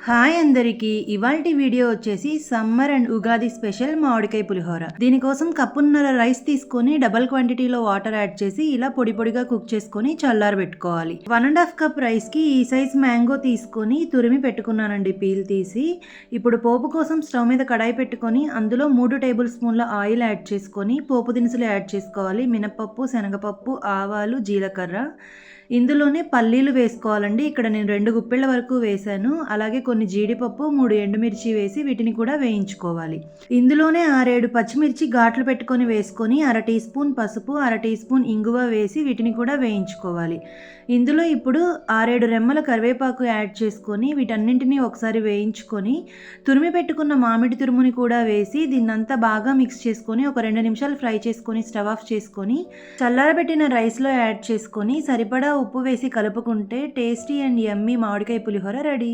Hi అందరికి ఇవాల్టి video వచ్చేసి సమ్మర్ అండ్ ఉగాది స్పెషల్ మామిడికాయ పులిహోర. దీనికోసం కప్పున్నర రైస్ తీసుకొని డబల్ క్వాంటిటీలో వాటర్ యాడ్ చేసి ఇలా పొడి పొడిగా కుక్ చేసుకొని చల్లారబెట్టుకోవాలి. 1.5 కప్ రైస్ కి ఈ సైజ్ మ్యాంగో తీసుకొని తురిమి పెట్టుకున్నానండి పీల్ తీసి. ఇప్పుడు పోపు కోసం స్టవ్ మీద కడాయి పెట్టుకొని అందులో 3 టేబుల్ స్పూన్ల ఆయిల్ యాడ్ చేసుకొని పోపు దినుసులు యాడ్ చేసుకోవాలి. మినపప్పు, శనగపప్పు, ఆవాలు, జీలకర్ర. ఇందులోనే పల్లీలు వేసుకోవాలండి. ఇక్కడ నేను 2 గుప్పెళ్ల వరకు వేసాను. అలాగే కొన్ని జీడిపప్పు, 3 ఎండుమిర్చి వేసి వీటిని కూడా వేయించుకోవాలి. ఇందులోనే 6-7 పచ్చిమిర్చి ఘాట్లు పెట్టుకొని వేసుకొని 1/2 టీ స్పూన్ పసుపు, 1/2 టీ స్పూన్ ఇంగువ వేసి వీటిని కూడా వేయించుకోవాలి. ఇందులో ఇప్పుడు 6-7 రెమ్మల కరివేపాకు యాడ్ చేసుకొని వీటన్నింటినీ ఒకసారి వేయించుకొని తురిమి పెట్టుకున్న మామిడి తురుముని కూడా వేసి దీన్నంతా బాగా మిక్స్ చేసుకొని ఒక 2 నిమిషాలు ఫ్రై చేసుకొని స్టవ్ ఆఫ్ చేసుకొని చల్లారబెట్టిన రైస్లో యాడ్ చేసుకొని సరిపడా ఉప్పు వేసి కలుపుకుంటే టేస్టీ అండ్ యమ్మీ మామిడికాయ పులిహోర రెడీ.